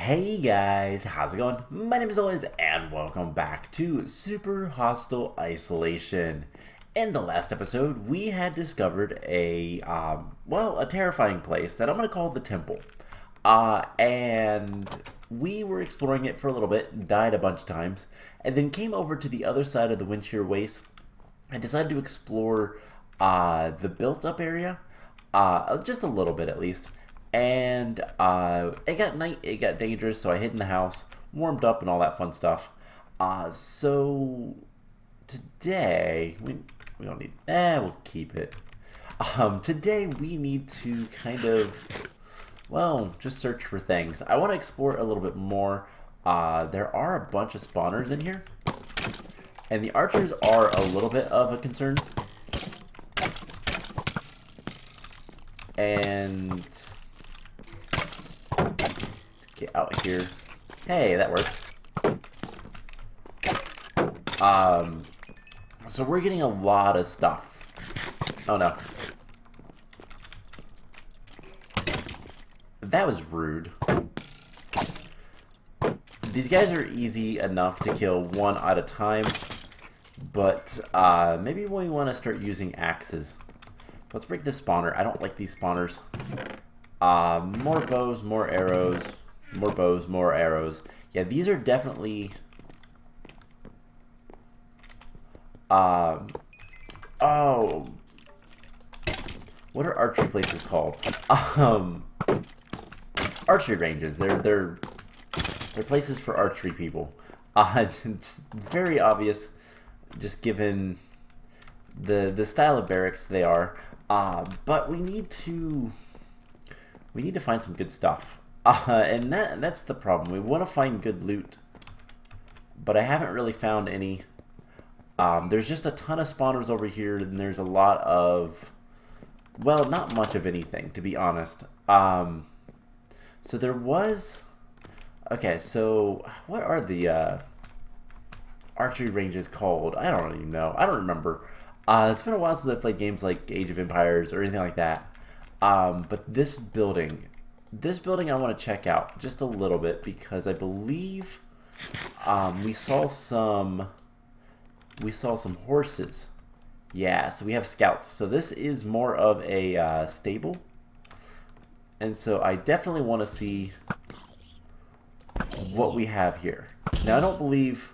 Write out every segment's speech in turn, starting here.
Hey guys, how's it going? My name is Always, and welcome back to Super Hostile Isolation. In the last episode, we had discovered a terrifying place that I'm going to call the Temple. And we were exploring it for a little bit, died a bunch of times, and then came over to the other side of the Windshear Waste and decided to explore the built-up area, just a little bit at least. And it got night, it got dangerous, so I hid in the house, warmed up, and all that fun stuff. So today we don't need. We'll keep it. Today we need to kind of, well, just search for things. I want to explore a little bit more. There are a bunch of spawners in here, and the archers are a little bit of a concern. And get out here. Hey, that works. So we're getting a lot of stuff. Oh no. That was rude. These guys are easy enough to kill one at a time, but maybe we want to start using axes. Let's break this spawner. I don't like these spawners. More bows, more arrows. More bows, more arrows. Yeah, these are definitely... Oh. What are archery places called? Archery ranges. They're places for archery people. It's very obvious, just given the style of barracks they are. But we need to find some good stuff. And that's the problem. We want to find good loot, but I haven't really found any. There's just a ton of spawners over here, and there's a lot of, well, not much of anything, to be honest. So there was... Okay, so what are the archery ranges called? I don't even know. I don't remember. It's been a while since I played games like Age of Empires or anything like that. But this building I want to check out just a little bit, because I believe we saw some horses. Yeah, so we have scouts. So this is more of a stable, and so I definitely want to see what we have here. Now I don't believe.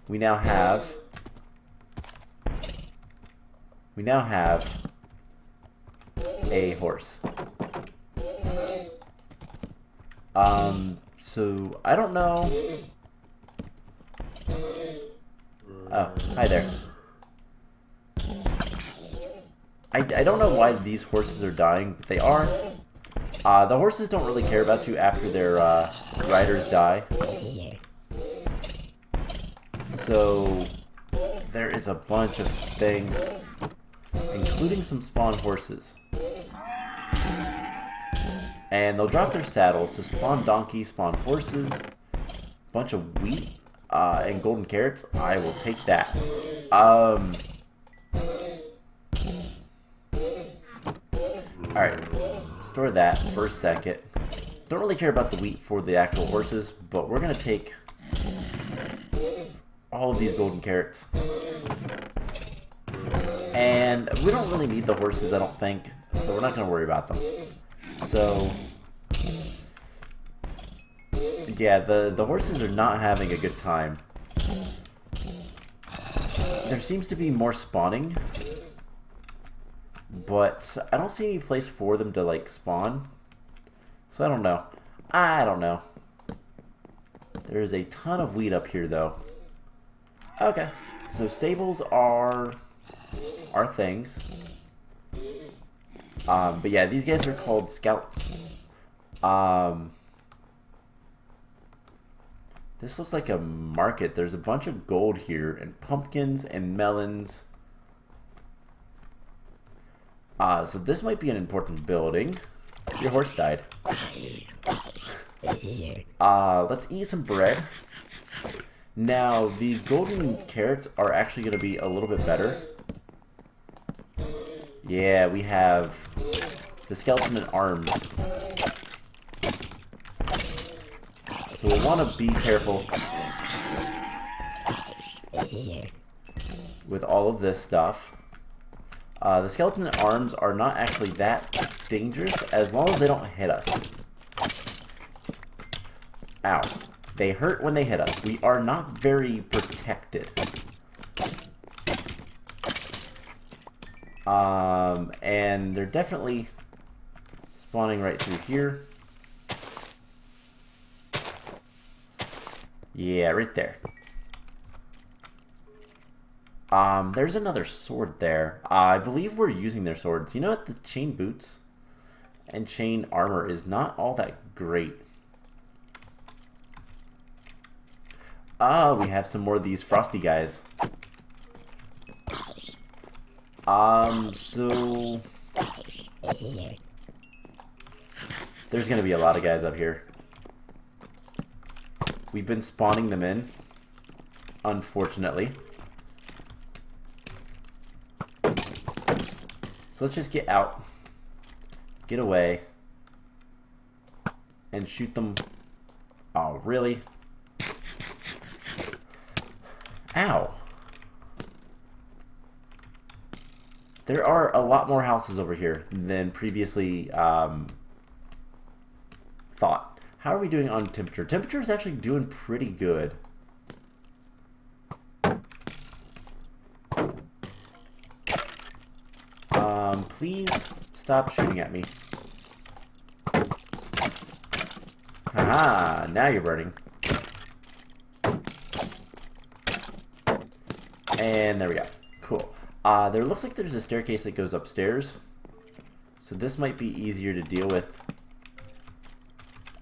We now have a horse. So I don't know. Oh, hi there. I don't know why these horses are dying, but they are. The horses don't really care about you after their riders die. So there is a bunch of things, including some spawn horses. And they'll drop their saddles, so spawn donkeys, spawn horses, bunch of wheat, and golden carrots. I will take that. Alright, store that for a second. Don't really care about the wheat for the actual horses, but we're going to take all of these golden carrots. And we don't really need the horses, I don't think, so we're not going to worry about them. So, yeah, the horses are not having a good time. There seems to be more spawning, but I don't see any place for them to, like, spawn. So I don't know. I don't know. There's a ton of wheat up here, though. Okay, so stables are things. But yeah, these guys are called scouts. This looks like a market. There's a bunch of gold here, and pumpkins and melons. So this might be an important building. Your horse died. Let's eat some bread. Now, the golden carrots are actually going to be a little bit better. Yeah, we have the skeleton and arms. So we'll want to be careful with all of this stuff. The skeleton arms are not actually that dangerous as long as they don't hit us. Ow. They hurt when they hit us. We are not very protected. And they're definitely spawning right through here. Yeah, right there. There's another sword there. I believe we're using their swords. You know what? The chain boots and chain armor is not all that great. We have some more of these frosty guys. So there's gonna be a lot of guys up here. We've been spawning them in, unfortunately. So let's just get out, get away, and shoot them. Oh, really? Ow. There are a lot more houses over here than previously thought. How are we doing on temperature? Temperature is actually doing pretty good. Please stop shooting at me. Haha, now you're burning. And there we go. Cool. There looks like there's a staircase that goes upstairs. So this might be easier to deal with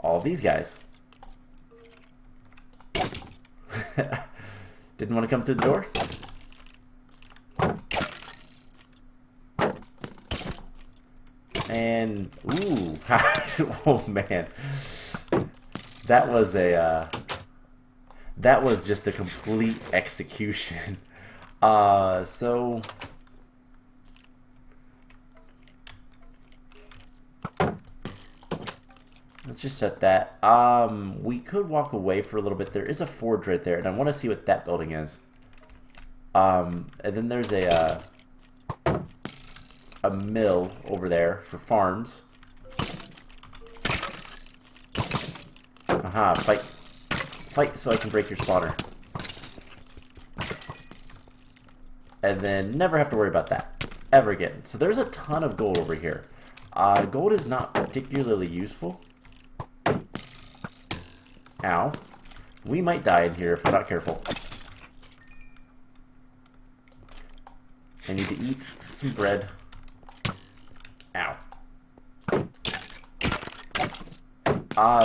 all these guys. Didn't want to come through the door? And, ooh, oh man. That was a, that was just a complete execution. So let's just set that. We could walk away for a little bit. There is a forge right there, and I want to see what that building is. And then there's a mill over there for farms. Aha, fight. Fight so I can break your spawner. And then never have to worry about that ever again. So there's a ton of gold over here. Gold is not particularly useful. Ow. We might die in here if we're not careful. I need to eat some bread. Ow.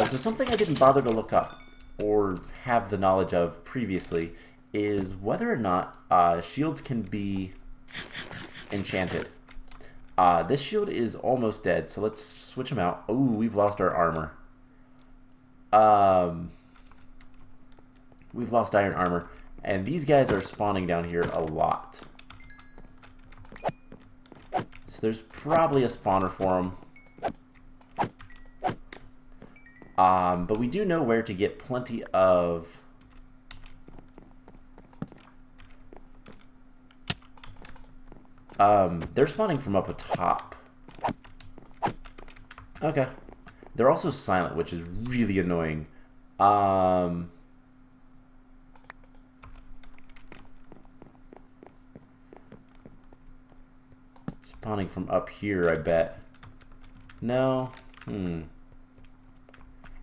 So something I didn't bother to look up or have the knowledge of previously is whether or not shields can be enchanted. This shield is almost dead, so let's switch them out. Oh, we've lost our armor. We've lost iron armor, and these guys are spawning down here a lot. So there's probably a spawner for them. But we do know where to get plenty of they're spawning from up atop. Okay. They're also silent, which is really annoying. Spawning from up here, I bet. No?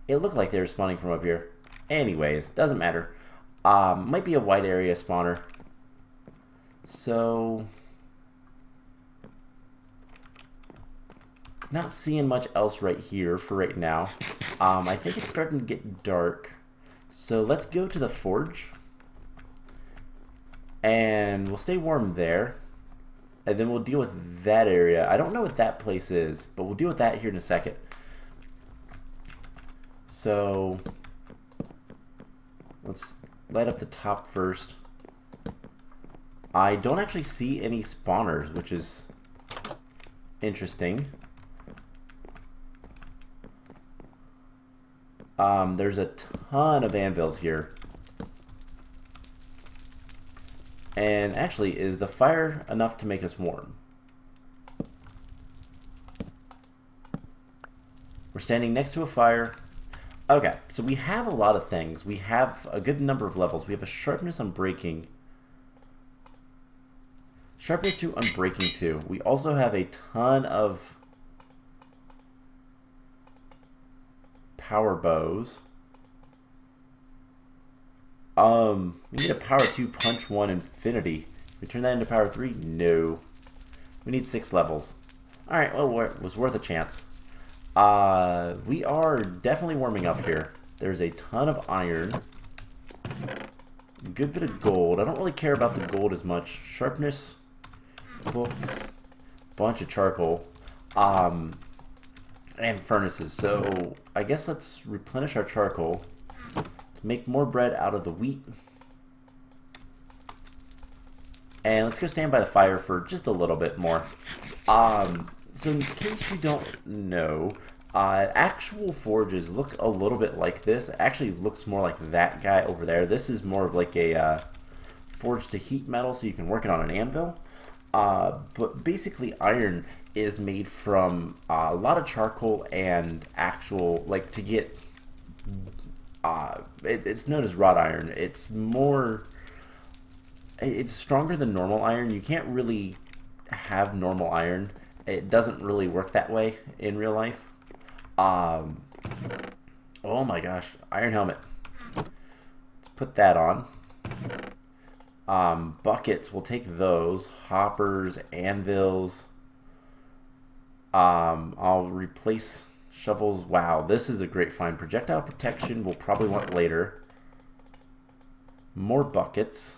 It looked like they were spawning from up here. Anyways, doesn't matter. Might be a wide area spawner. So not seeing much else right here for right now. I think it's starting to get dark. So let's go to the forge. And we'll stay warm there. And then we'll deal with that area. I don't know what that place is, but we'll deal with that here in a second. So let's light up the top first. I don't actually see any spawners, which is interesting. There's a ton of anvils here. And actually, is the fire enough to make us warm? We're standing next to a fire. Okay, so we have a lot of things. We have a good number of levels. We have a sharpness on breaking. Sharpness 2 on breaking 2. We also have a ton of power bows. We need a power 2 punch 1 infinity. We turn that into power 3? No. We need 6 levels. Alright, well, it was worth a chance. We are definitely warming up here. There's a ton of iron. A good bit of gold. I don't really care about the gold as much. Sharpness, books, bunch of charcoal, and furnaces. So I guess let's replenish our charcoal to make more bread out of the wheat. And let's go stand by the fire for just a little bit more. So in case you don't know, actual forges look a little bit like this. It actually looks more like that guy over there. This is more of like a forge to heat metal, so you can work it on an anvil. But basically iron is made from a lot of charcoal and actual, like, to get, it's known as wrought iron. It's stronger than normal iron. You can't really have normal iron. It doesn't really work that way in real life. Oh my gosh, iron helmet. Let's put that on. Buckets, we'll take those. Hoppers, anvils. I'll replace shovels. Wow, this is a great find. Projectile protection we'll probably want later. More buckets.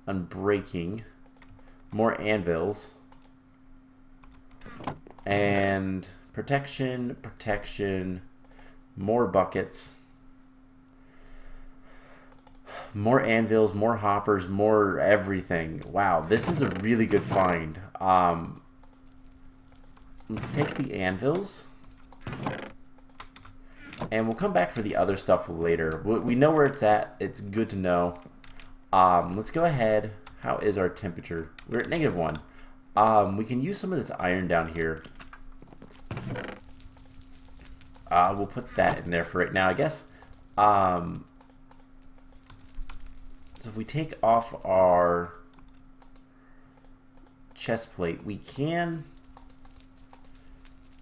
Unbreaking. More anvils. And protection, more buckets, more anvils, more hoppers, more everything. Wow, this is a really good find. Let's take the anvils, and we'll come back for the other stuff later. We know where it's at. It's good to know. Let's go ahead. How is our temperature? We're at -1. We can use some of this iron down here. We'll put that in there for right now, I guess. So if we take off our chest plate, we can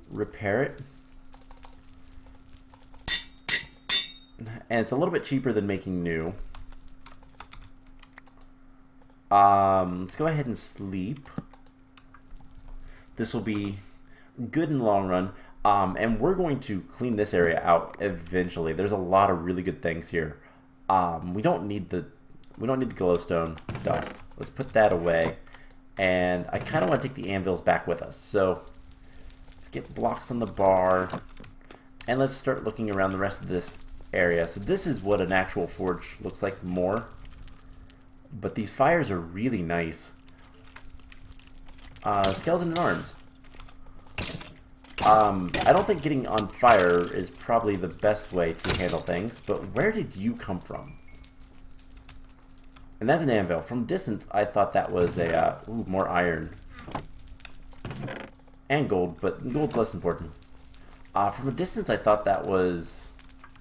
repair it. And it's a little bit cheaper than making new. Let's go ahead and sleep. This will be good in the long run. And we're going to clean this area out eventually. There's a lot of really good things here. We don't need the glowstone dust. Let's put that away. And I kind of want to take the anvils back with us. So let's get blocks on the bar. And let's start looking around the rest of this area. So this is what an actual forge looks like more. But these fires are really nice. Skeleton and arms. I don't think getting on fire is probably the best way to handle things, but where did you come from? And that's an anvil. From distance, I thought that was a, ooh, more iron. And gold, but gold's less important. From a distance, I thought that was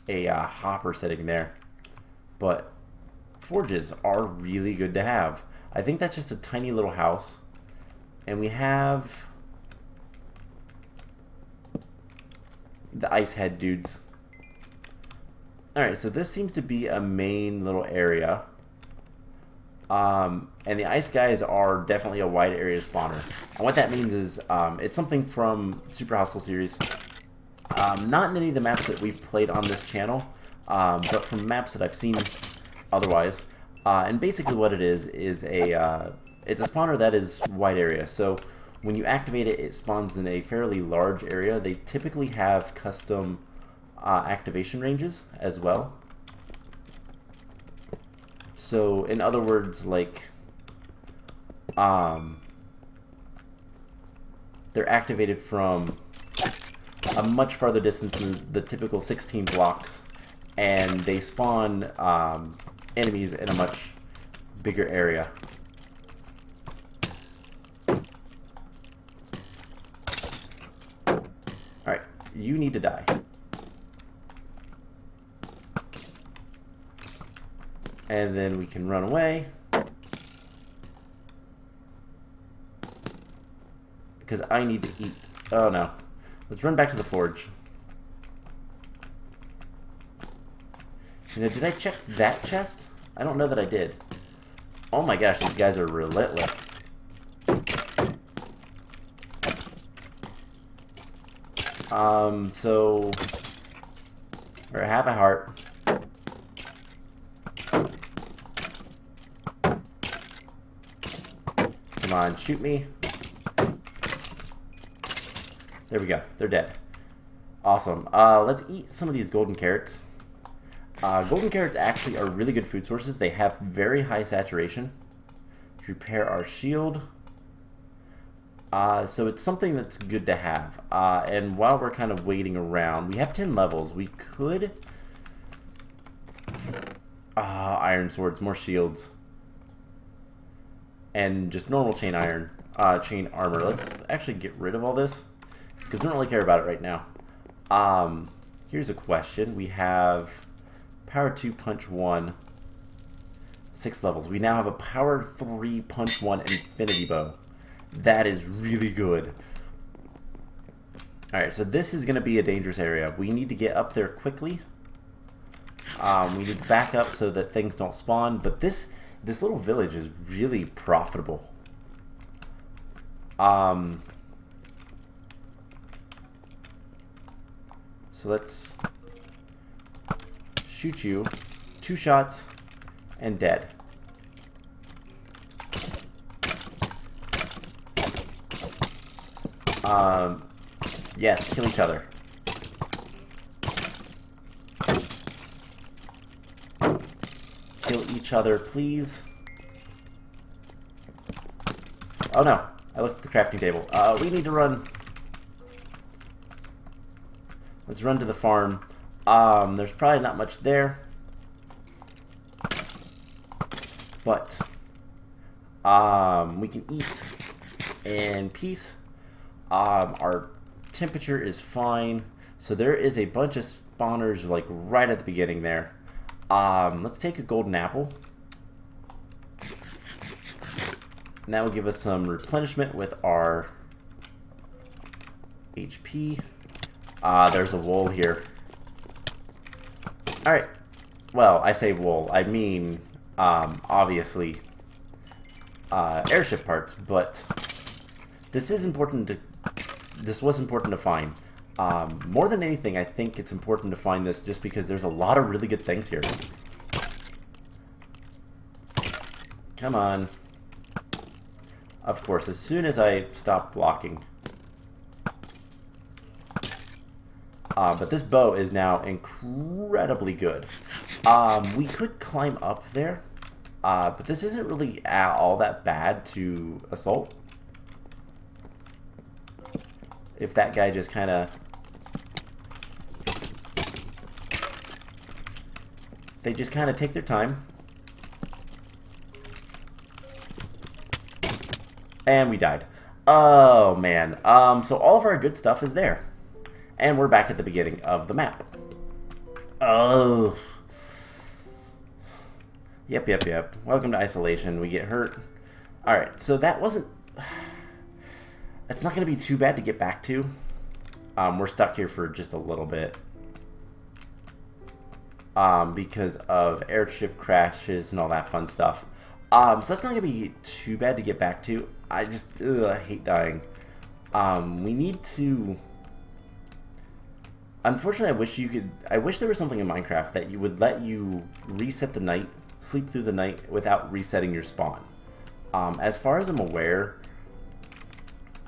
a hopper sitting there. But forges are really good to have. I think that's just a tiny little house. And we have the ice head dudes. Alright, so this seems to be a main little area. And the ice guys are definitely a wide area spawner. And what that means is it's something from Super Hostile series. Not in any of the maps that we've played on this channel, but from maps that I've seen otherwise. And basically what it is it's a spawner that is wide area. So when you activate it, it spawns in a fairly large area. They typically have custom activation ranges as well. So in other words, like they're activated from a much farther distance than the typical 16 blocks, and they spawn enemies in a much bigger area. Alright, you need to die. And then we can run away. Because I need to eat. Oh no. Let's run back to the forge. You know, did I check that chest? I don't know that I did. Oh my gosh, these guys are relentless. So... Or have a heart. Come on, shoot me. There we go. They're dead. Awesome. Let's eat some of these golden carrots. Golden carrots actually are really good food sources. They have very high saturation. To repair our shield. So it's something that's good to have. And while we're kind of waiting around, we have 10 levels. We could... iron swords, more shields. And just normal chain armor. Let's actually get rid of all this, because we don't really care about it right now. Here's a question. We have power 2, punch 1, 6 levels. We now have a power 3, punch 1 infinity bow. That is really good. Alright, so this is going to be a dangerous area. We need to get up there quickly. We need to back up so that things don't spawn. But this little village is really profitable. So let's shoot you. 2 shots and dead. Yes, kill each other. Kill each other, please. Oh no, I looked at the crafting table. We need to run. Let's run to the farm. There's probably not much there. But we can eat in peace. Our temperature is fine. So there is a bunch of spawners like right at the beginning there. Let's take a golden apple. And that will give us some replenishment with our HP. There's a wool here. Alright. Well, I say wool. I mean, obviously, airship parts. But this is important to... This was important to find. More than anything, I think it's important to find this just because there's a lot of really good things here. Come on. Of course, as soon as I stop blocking. But this bow is now incredibly good. We could climb up there, but this isn't really all that bad to assault. If that guy just kind of... They just kind of take their time. And we died. Oh, man. So all of our good stuff is there. And we're back at the beginning of the map. Oh. Yep. Welcome to Iceolation. We get hurt. Alright, so that wasn't... It's not going to be too bad to get back to. We're stuck here for just a little bit. Because of airship crashes and all that fun stuff. So that's not going to be too bad to get back to. I just I hate dying. We need to... Unfortunately, I wish there was something in Minecraft that would let you reset the night, sleep through the night without resetting your spawn. As far as I'm aware,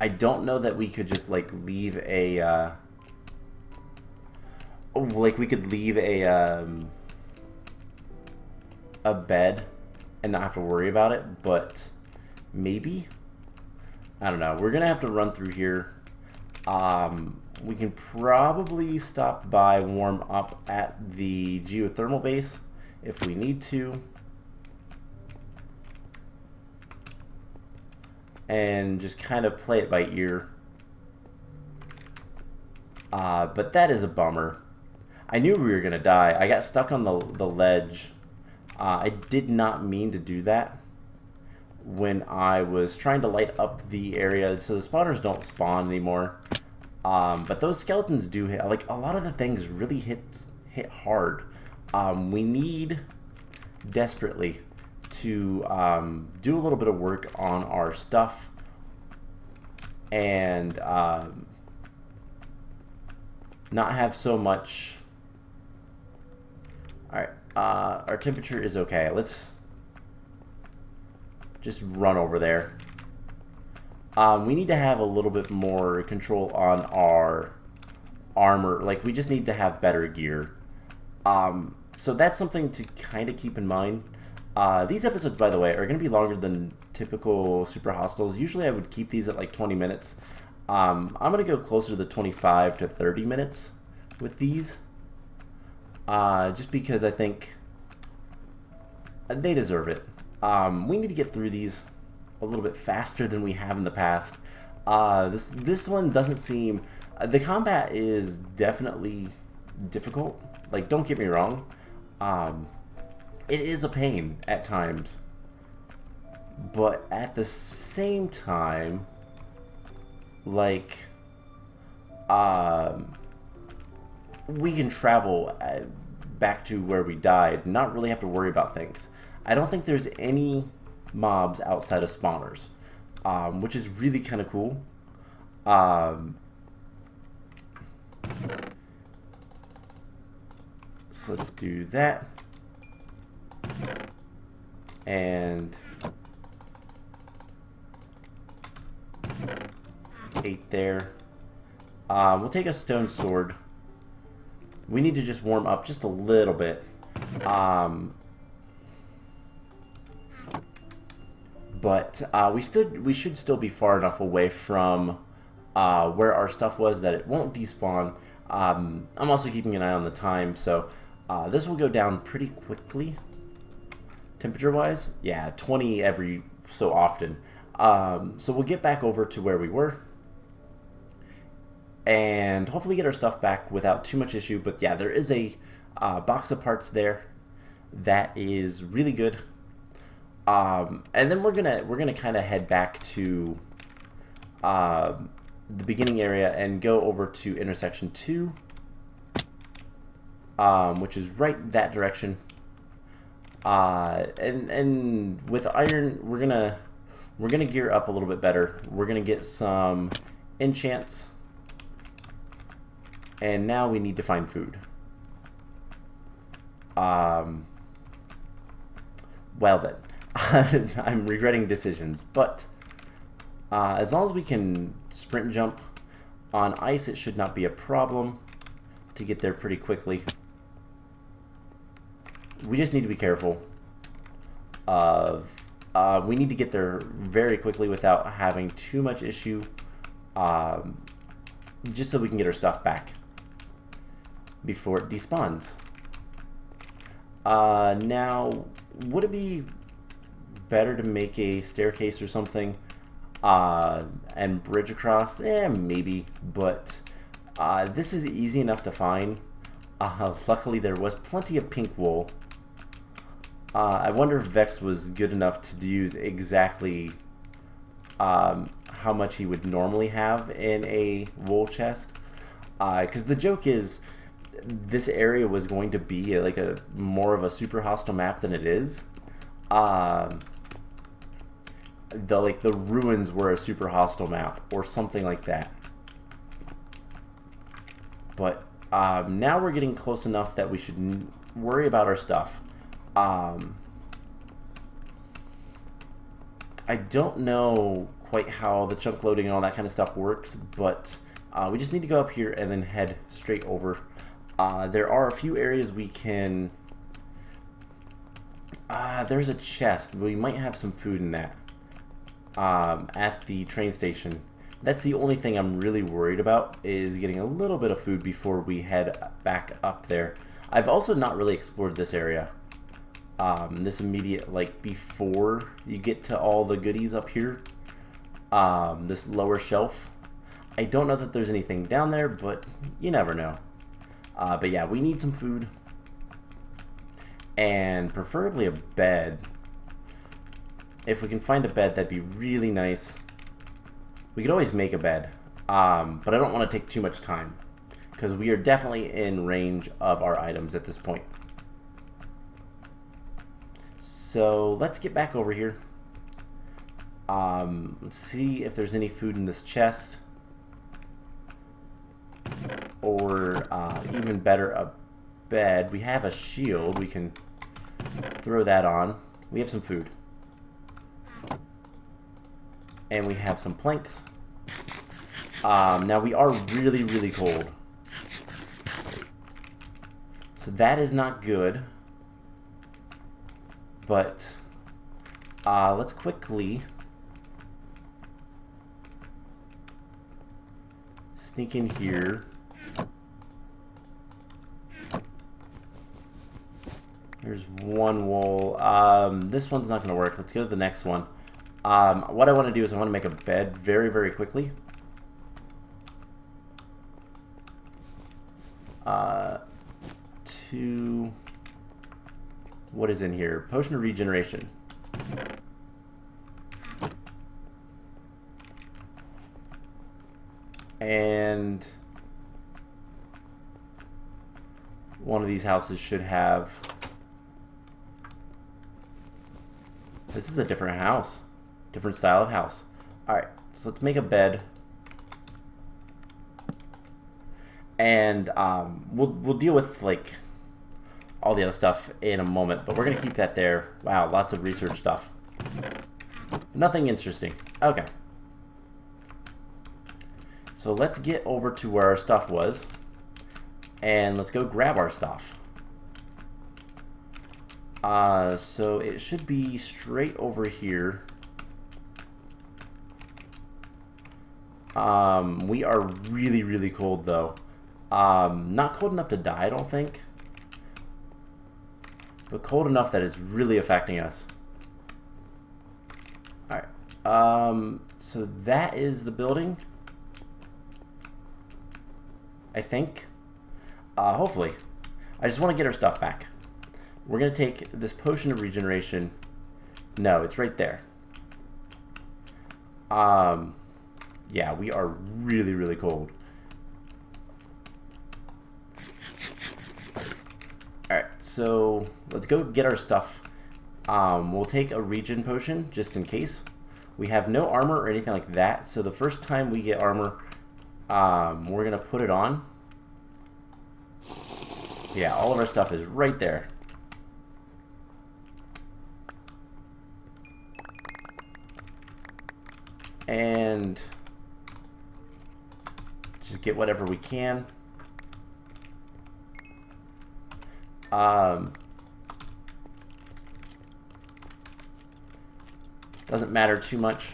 I don't know that we could just like leave a we could leave a bed and not have to worry about it, but maybe, I don't know. We're gonna have to run through here. We can probably stop by, warm up at the geothermal base if we need to. And just kind of play it by ear. But that is a bummer. I knew we were going to die. I got stuck on the ledge. I did not mean to do that when I was trying to light up the area so the spawners don't spawn anymore. But those skeletons do hit. Like, a lot of the things really hit hard. We need desperately to do a little bit of work on our stuff and not have so much. Alright, our temperature is okay. Let's just run over there. We need to have a little bit more control on our armor. Like, we just need to have better gear. So that's something to kind of keep in mind. These episodes, by the way, are going to be longer than typical Super Hostiles. Usually I would keep these at like 20 minutes. I'm going to go closer to the 25 to 30 minutes with these. Just because I think they deserve it. We need to get through these a little bit faster than we have in the past. This one doesn't seem... the combat is definitely difficult. Like, don't get me wrong. It is a pain at times. But at the same time, like, we can travel back to where we died, not really have to worry about things. I don't think there's any mobs outside of spawners, which is really kind of cool. So let's do that. And 8 there. We'll take a stone sword. We need to just warm up just a little bit. But we should still be far enough away from where our stuff was that it won't despawn. I'm also keeping an eye on the time, so this will go down pretty quickly. Temperature-wise, yeah, 20 every so often. So we'll get back over to where we were. And hopefully get our stuff back without too much issue. But yeah, there is a box of parts there that is really good. And then we're gonna kind of head back to the beginning area and go over to intersection 2, which is right that direction. And with iron, we're gonna gear up a little bit better. We're gonna get some enchants. And now we need to find food. Well then, I'm regretting decisions, but as long as we can sprint jump on ice, it should not be a problem to get there pretty quickly. We just need to be careful we need to get there very quickly without having too much issue, just so we can get our stuff back before it despawns. Now, would it be better to make a staircase or something and bridge across? Maybe, but this is easy enough to find. Luckily, there was plenty of pink wool. I wonder if Vex was good enough to use exactly how much he would normally have in a wool chest. Because the joke is, this area was going to be like more of a super hostile map than it is. The ruins were a super hostile map or something like that. But now we're getting close enough that we should worry about our stuff. I don't know quite how the chunk loading and all that kind of stuff works, but we just need to go up here and then head straight over. There are a few areas we can... there's a chest. We might have some food in that at the train station. That's the only thing I'm really worried about, is getting a little bit of food before we head back up there. I've also not really explored this area. This immediate, like, before you get to all the goodies up here. This lower shelf. I don't know that there's anything down there, but you never know. But yeah, we need some food. And preferably a bed. If we can find a bed, that'd be really nice. We could always make a bed, but I don't want to take too much time, because we are definitely in range of our items at this point. So let's get back over here. Let's see if there's any food in this chest, or even better, a bed. We have a shield. We can throw that on. We have some food. And we have some planks. Now we are really, really cold. So that is not good. But let's quickly sneak in here. There's one wool. This one's not going to work. Let's go to the next one. What I want to do is I want to make a bed very, very quickly. What is in here? Potion of regeneration. And one of these houses should have... This is a different house. Different style of house. Alright, so let's make a bed. And we'll deal with, like, all the other stuff in a moment, but we're going to keep that there. Wow, lots of research stuff. Nothing interesting. Okay. So let's get over to where our stuff was, and let's go grab our stuff. So it should be straight over here. We are really, really cold, though. Not cold enough to die, I don't think. But cold enough that it's really affecting us. Alright. So that is the building. I think. Hopefully. I just want to get our stuff back. We're going to take this potion of regeneration. No, it's right there. Yeah, we are really, really cold. Alright, so let's go get our stuff. We'll take a regen potion, just in case. We have no armor or anything like that, so the first time we get armor, we're going to put it on. Yeah, all of our stuff is right there. And just get whatever we can. Doesn't matter too much.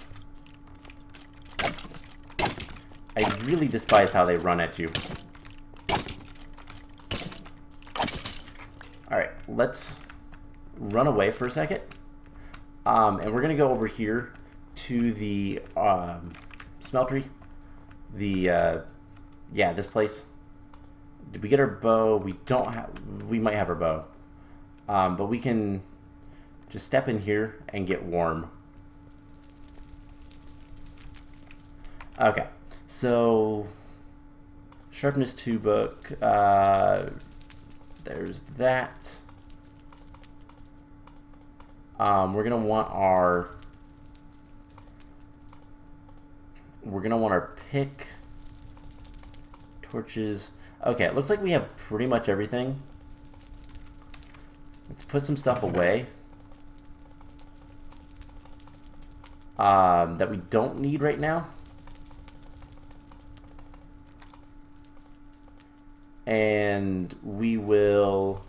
I really despise how they run at you. Alright, let's run away for a second. And we're going to go over here to the smeltery. Yeah, this place. Did we get our bow? We don't have... We might have our bow. But we can just step in here and get warm. Okay. So... Sharpness 2 book. There's that. We're going to want our... We're going to want our pick. Torches... Okay, it looks like we have pretty much everything. Let's put some stuff away that we don't need right now. And we will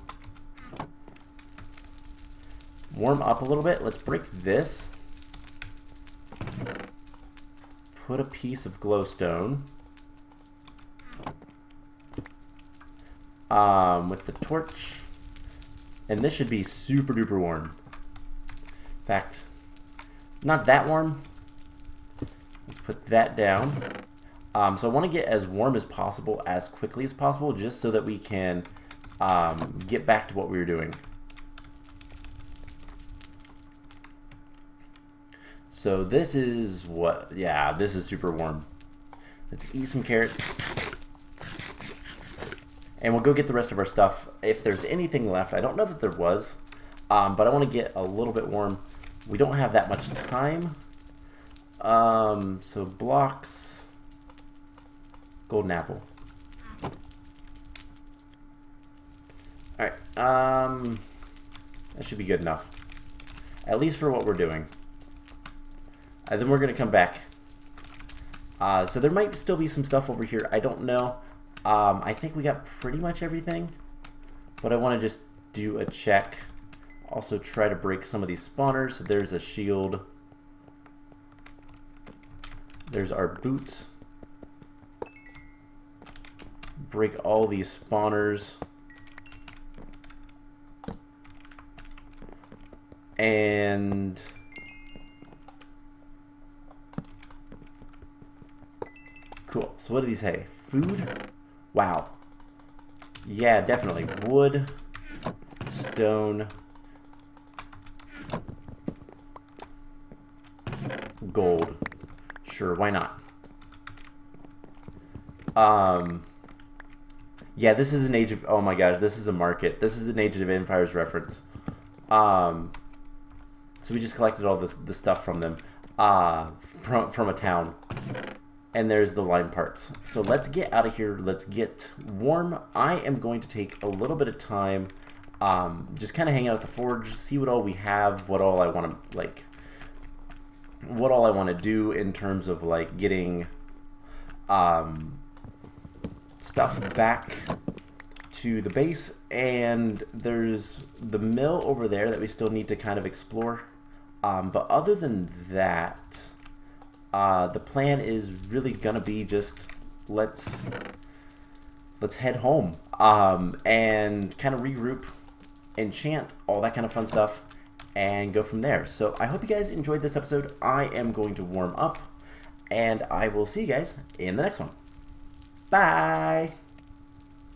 warm up a little bit. Let's break this. put a piece of glowstone with the torch, and this should be super duper warm. In fact, not that warm. Let's put that down. So I want to get as warm as possible, as quickly as possible, just so that we can get back to what we were doing. So this is what, yeah, this is super warm. Let's eat some carrots. And we'll go get the rest of our stuff. If there's anything left, I don't know that there was, but I want to get a little bit warm. We don't have that much time. So blocks, golden apple. Alright, that should be good enough. At least for what we're doing. And then we're going to come back. So there might still be some stuff over here. I don't know. I think we got pretty much everything. But I want to just do a check. Also try to break some of these spawners. So there's a shield. There's our boots. Break all these spawners. And cool. So what do these say? Food? Wow. Yeah, definitely. Wood, stone, gold. Sure, why not? Yeah, this is an Age of... Oh my gosh, this is a market. This is an Age of Empires reference. So we just collected all the stuff from them, from a town. And there's the lime parts. So let's get out of here. Let's get warm. I am going to take a little bit of time, just kind of hang out at the forge, see what all we have, what all I want to what all I want to do in terms of like getting stuff back to the base. And there's the mill over there that we still need to kind of explore. But other than that, the plan is really gonna be just let's head home and kind of regroup, enchant, all that kind of fun stuff, and go from there. So I hope you guys enjoyed this episode. I am going to warm up, and I will see you guys in the next one. Bye!